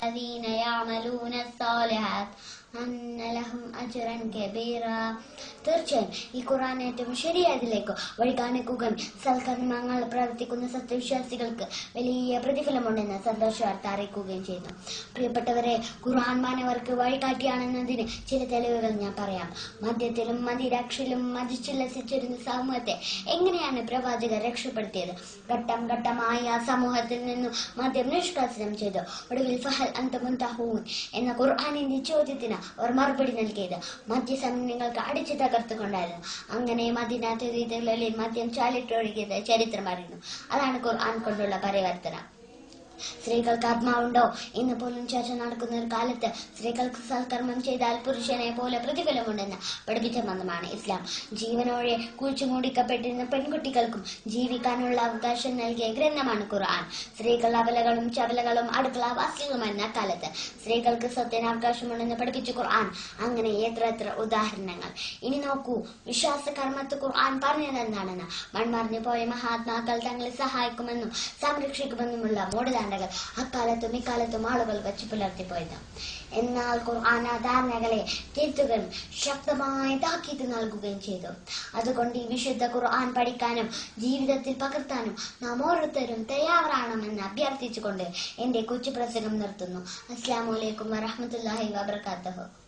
الذين يعملون الصالحات أن لهم أجرا كبيرا. തീർച്ചയായും ഈ ഖുർആൻ ഏറ്റവും ശരിയായതിലേക്ക് വഴി കാണിക്കുകയും സൽക്കർമ്മങ്ങൾ പ്രവർത്തിക്കുന്ന സത്യവിശ്വാസികൾക്ക് വലിയ പ്രതിഫലമുണ്ടെന്ന് സന്തോഷവാർത്ത അറിയിക്കുകയും ചെയ്യുന്നു. പ്രിയപ്പെട്ടവരെ, ഖുർആൻ മാനവർക്ക് വഴികാട്ടിയാണെന്നതിന് ചില തെളിവുകൾ ഞാൻ പറയാം. മദ്യത്തിലും മദിരാക്ഷിലും മതിച്ചുല്ലസിച്ചിരുന്ന സമൂഹത്തെ എങ്ങനെയാണ് പ്രവാചകർ രക്ഷപ്പെടുത്തിയത്? ഘട്ടം ഘട്ടമായി ആ സമൂഹത്തിൽ നിന്നും മദ്യം നിഷ്കാസനം ചെയ്തു. ഒടുവിൽ ഫഹൽ അൻതും മുൻതഹൂൻ എന്ന ഖുർആനിന്റെ ചോദ്യത്തിന് അവർ മറുപടി നൽകിയത് മദ്യസമന്യങ്ങൾക്ക് അടിച്ചു തകർത്തുകൊണ്ടായിരുന്നു. അങ്ങനെ മദീന തീരങ്ങളിൽ മദ്യം ചാലിട്ടൊഴുകിയത് ചരിത്രം അറിയുന്നു. അതാണ് ഖുർആൻ കൊണ്ടുള്ള പരിവർത്തനം. സ്ത്രീകൾക്ക് ആത്മാവുണ്ടോ എന്ന് പോലും ചർച്ച നടക്കുന്ന ഒരു കാലത്ത് സ്ത്രീകൾക്ക് സൽക്കർമ്മം ചെയ്താൽ പുരുഷനെ പോലെ പ്രതിഫലമുണ്ടെന്ന് പഠിപ്പിച്ച മതമാണ് ഇസ്ലാം. ജീവനോടെ കുഴിച്ചുമൂടിക്കപ്പെട്ടിരുന്ന പെൺകുട്ടികൾക്കും ജീവിക്കാനുള്ള അവകാശം നൽകിയ ഗ്രന്ഥമാണ് ഖുർആൻ. സ്ത്രീകൾ അബലകളും ചബലകളും അടുക്കളവാസികളുമെന്ന കാലത്ത് സ്ത്രീകൾക്ക് സ്വത്തിന് അവകാശമുണ്ടെന്ന് പഠിപ്പിച്ചു ഖുർആൻ. അങ്ങനെ എത്ര ഉദാഹരണങ്ങൾ. ഇനി നോക്കൂ, വിശ്വാസ കർമ്മത്ത് ഖുർആൻ പറഞ്ഞതെന്താണെന്ന്. മൺമറിഞ്ഞു പോയ മഹാത്മാക്കൾ തങ്ങളെ സഹായിക്കുമെന്നും സംരക്ഷിക്കുമെന്നുമുള്ള മോഡലാണ് അക്കാലത്തും ഇക്കാലത്തും ആളുകൾ വെച്ച് പുലർത്തിപ്പോയത്. എന്നാൽ ഖുർആൻ ആ ധാരണകളെ തിരുത്തുകയും ശക്തമായ താക്കീത് നൽകുകയും ചെയ്തു. അതുകൊണ്ട് ഈ വിശുദ്ധ ഖുർആൻ പഠിക്കാനും ജീവിതത്തിൽ പകർത്താനും നാം ഓരോരുത്തരും തയ്യാറാണെന്ന് അഭ്യർത്ഥിച്ചുകൊണ്ട് എന്റെ കൊച്ചു പ്രസംഗം നിർത്തുന്നു. അസ്സലാമു അലൈക്കും വറഹ്മത്തുള്ളാഹി വബറകാതുഹു.